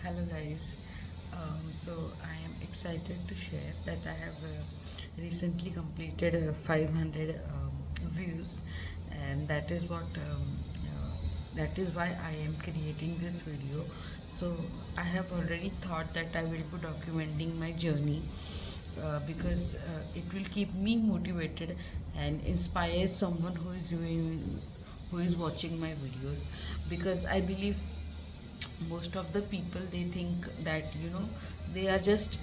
Hello guys. So I am excited to share that I have recently completed 500 views, and that is why I am creating this video. So I have already thought that I will be documenting my journey because it will keep me motivated and inspire someone who is watching my videos, because I believe most of the people, they think that they are just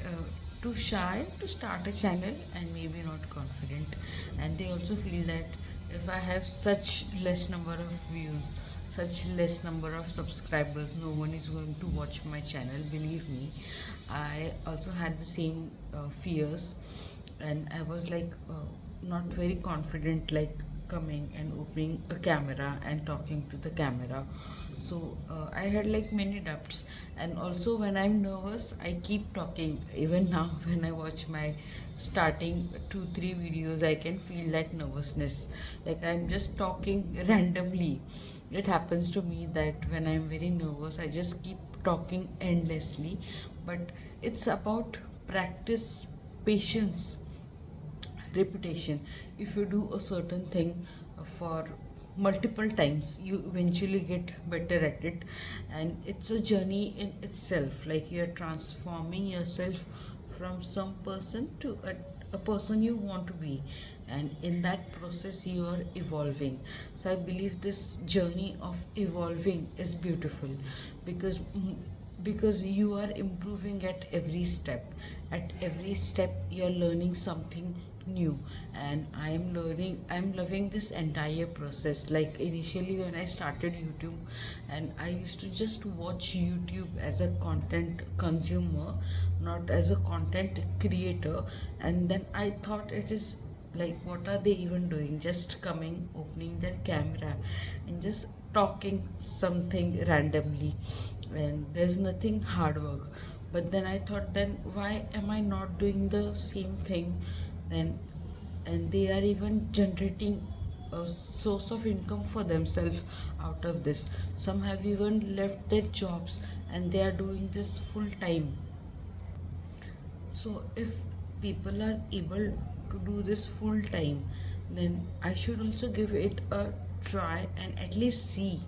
too shy to start a channel and maybe not confident, and they also feel that if I have such less number of views, such less number of subscribers, no one is going to watch my channel. Believe me, I also had the same fears, and I was like not very confident, like coming and opening a camera and talking to the camera. So I had like many doubts, and also when I'm nervous I keep talking. Even now when I watch my starting 2 3 videos, I can feel that nervousness, like I'm just talking randomly. It happens to me that when I'm very nervous I just keep talking endlessly. But it's about practice, patience, reputation. If you do a certain thing for multiple times, you eventually get better at it, and it's a journey in itself. Like, you're transforming yourself from some person to a person you want to be, and in that process you are evolving. So I believe this journey of evolving is beautiful, because because you are improving at every step. At every step you're learning something new, and I'm loving this entire process. Like, initially when I started YouTube, and I used to just watch YouTube as a content consumer, not as a content creator. And then I thought, it is like, what are they even doing, just coming, opening their camera and just talking something randomly, and there's nothing hard work. But then I thought, then why am I not doing the same thing then? And they are even generating a source of income for themselves out of this. Some have even left their jobs and they are doing this full time. So if people are able to do this full time, then I should also give it a try and at least see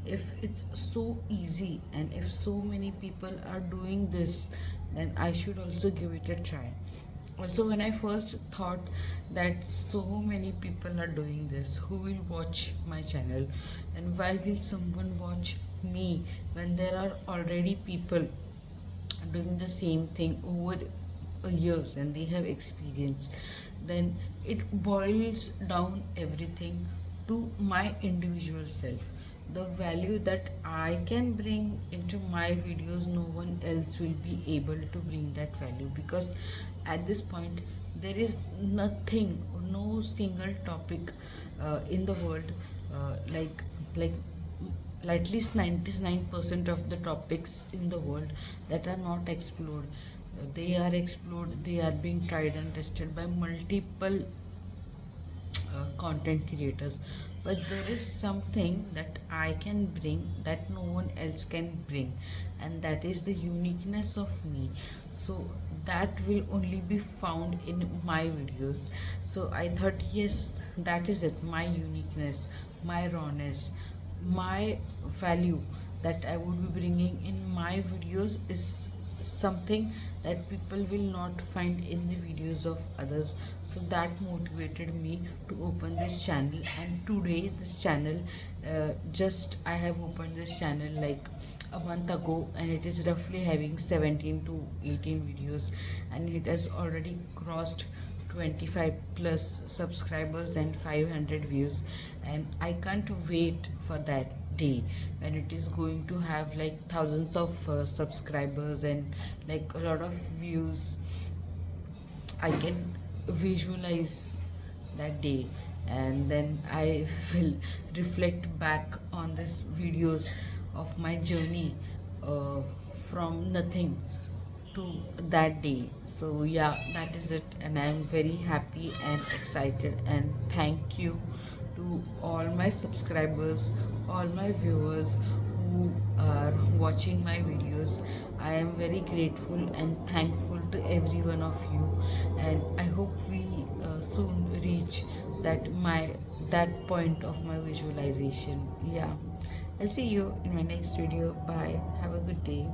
if it's so easy. And if so many people are doing this, then I should also give it a try. Also, when I first thought that so many people are doing this, who will watch my channel, and why will someone watch me when there are already people doing the same thing over years and they have experience? Then it boils down everything to my individual self. The value that I can bring into my videos, no one else will be able to bring that value, because at this point there is nothing, no single topic in the world, like at least 99% of the topics in the world that are not explored. They are explored, they are being tried and tested by multiple content creators. But there is something that I can bring that no one else can bring, and that is the uniqueness of me. So that will only be found in my videos. So I thought, yes, that is it, my uniqueness, my rawness, my value that I would be bringing in my videos is something that people will not find in the videos of others. So that motivated me to open this channel. And today this channel, just I have opened this channel like a month ago, and it is roughly having 17 to 18 videos, and it has already crossed 25 plus subscribers and 500 views. And I can't wait for that day when it is going to have like thousands of subscribers and like a lot of views. I can visualize that day, and then I will reflect back on these videos of my journey, uh, from nothing to that day. So yeah, that is it, and I'm very happy and excited, and thank you to all my subscribers, all my viewers who who are watching my videos. I am very grateful and thankful to every one of you, and I hope we soon reach that point of my visualization. Yeah, I'll see you in my next video. Bye. Have a good day.